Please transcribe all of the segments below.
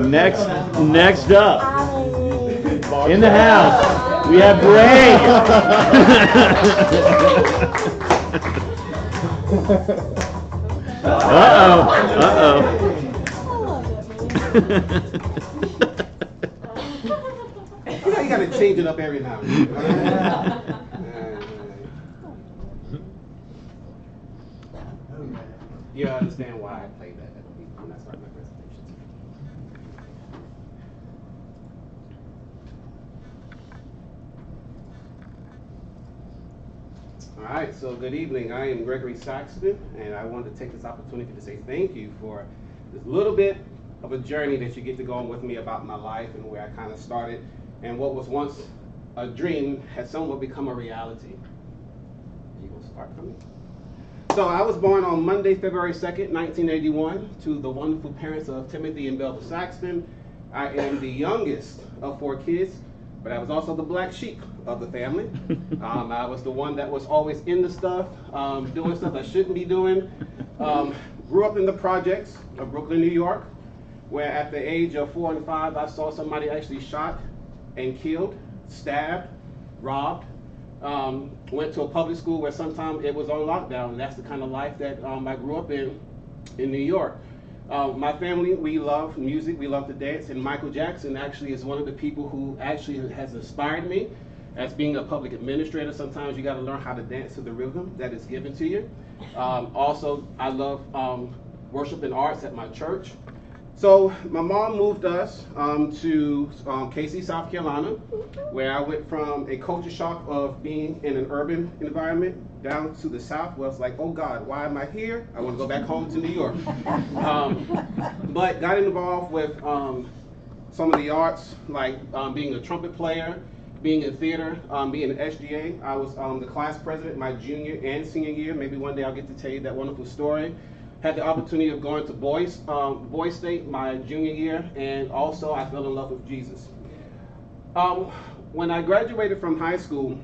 Next up, in the house, we have Greg. Uh-oh. You know, you gotta change it up every now and then. You understand why I played that. I'm not starting my presentation. All right, so good evening. I am Gregory Saxton, and I wanted to take this opportunity to say thank you for this little bit of a journey that you get to go on with me about my life and where I kind of started, and what was once a dream has somewhat become a reality. You gonna start for me? So I was born on Monday, February 2nd, 1981, to the wonderful parents of Timothy and Belva Saxton. I am the youngest of 4 kids, but I was also the black sheep of the family. I was the one that was always in the stuff, doing stuff I shouldn't be doing. Grew up in the projects of Brooklyn, New York, where at the age of 4 and 5, I saw somebody actually shot and killed, stabbed, robbed. Went to a public school where sometimes it was on lockdown, and that's the kind of life that I grew up in New York. My family, we love music, we love to dance, and Michael Jackson actually is one of the people who actually has inspired me. As being a public administrator, sometimes you got to learn how to dance to the rhythm that is given to you. Also, I love worship and arts at my church. So my mom moved us to Casey, South Carolina, where I went from a culture shock of being in an urban environment down to the South, where it's like, oh God, why am I here? I want to go back home to New York. But got involved with some of the arts, like being a trumpet player, being in theater, being in SGA. I was the class president my junior and senior year. Maybe one day I'll get to tell you that wonderful story. Had the opportunity of going to Boys State my junior year, and also I fell in love with Jesus. When I graduated from high school,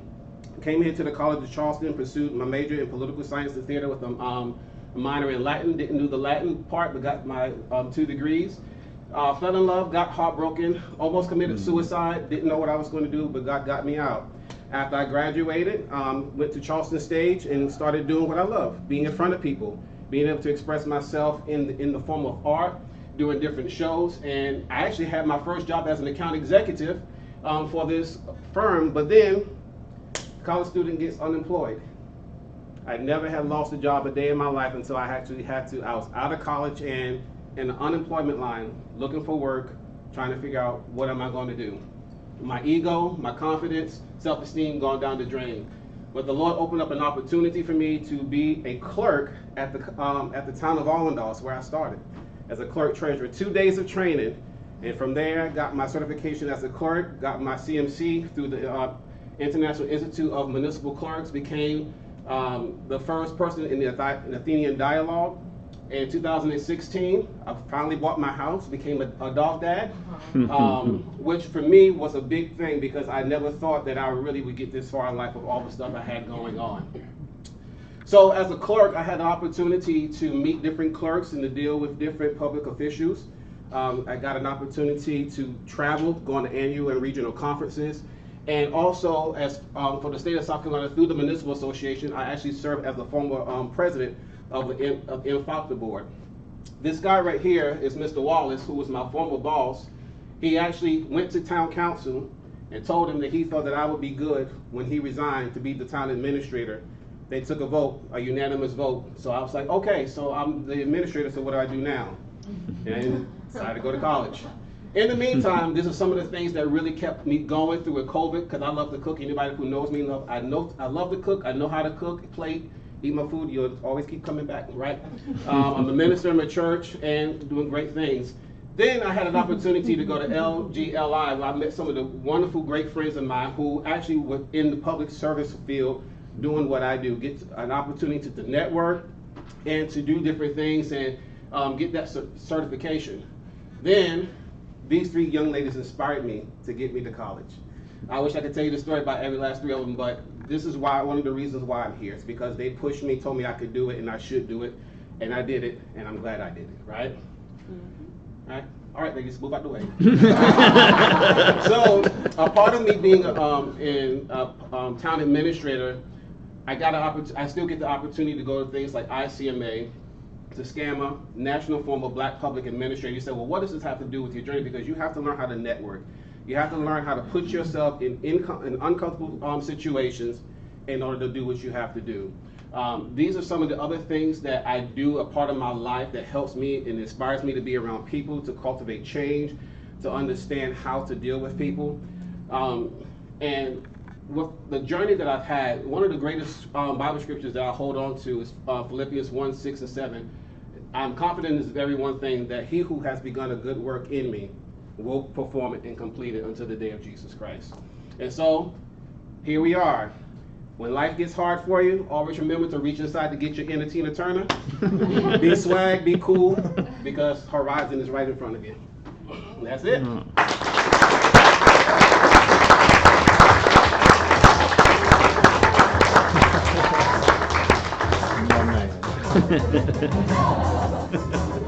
came here to the College of Charleston, pursued my major in political science and theater with a minor in Latin. Didn't do the Latin part, but got my 2 degrees. Fell in love, got heartbroken, almost committed suicide. Didn't know what I was going to do, but God got me out. After I graduated, went to Charleston Stage and started doing what I love, being in front of people, being able to express myself in the form of art, doing different shows. And I actually had my first job as an account executive for this firm, but then college student gets unemployed. I never had lost a job a day in my life until I actually had to. I was out of college and in the unemployment line, looking for work, trying to figure out what am I going to do. My ego, my confidence, self-esteem gone down the drain. But the Lord opened up an opportunity for me to be a clerk at the town of Allendale, where I started, as a clerk treasurer. 2 days of training, and from there got my certification as a clerk, got my CMC through the International Institute of Municipal Clerks, became the first person in the Athenian Dialogue. In 2016, I finally bought my house, became a dog dad, which for me was a big thing because I never thought that I really would get this far in life with all the stuff I had going on. So as a clerk, I had the opportunity to meet different clerks and to deal with different public officials. I got an opportunity to travel, going to annual and regional conferences, and also as for the state of South Carolina through the Municipal Association, I actually served as the former president of the MFOCTA board. This guy right here is Mr. Wallace, who was my former boss. He actually went to town council and told him that he thought that I would be good when he resigned to be the town administrator. They took a vote, a unanimous vote. So I was like, okay, so I'm the administrator, so what do I do now? And decided to go to college. In the meantime, this is some of the things that really kept me going through with COVID, because I love to cook. Anybody who knows me, I love to cook. I know how to cook, plate, eat my food. You'll always keep coming back, right? I'm a minister in my church and doing great things. Then I had an opportunity to go to LGLI, where I met some of the wonderful, great friends of mine who actually were in the public service field doing what I do. Get an opportunity to network and to do different things and get that certification. Then these 3 young ladies inspired me to get me to college. I wish I could tell you the story about every last 3 of them, but this is why, one of the reasons why I'm here. It's because they pushed me, told me I could do it and I should do it, and I did it, and I'm glad I did it, right? Right? All right, ladies, move out the way. So, a part of me being town administrator, I still get the opportunity to go to things like ICMA, to SCAMA, National Forum of Black Public Administrators. You say, well, what does this have to do with your journey? Because you have to learn how to network. You have to learn how to put yourself in uncomfortable situations in order to do what you have to do. These are some of the other things that I do, a part of my life that helps me and inspires me to be around people, to cultivate change, to understand how to deal with people. And with the journey that I've had, one of the greatest Bible scriptures that I hold on to is Philippians 1, 6, and 7. I'm confident in this very one thing, that he who has begun a good work in me will perform it and complete it until the day of Jesus Christ. And so, here we are. When life gets hard for you, always remember to reach inside to get your inner Tina Turner. Be swag, be cool, because horizon is right in front of you. And that's it. One night.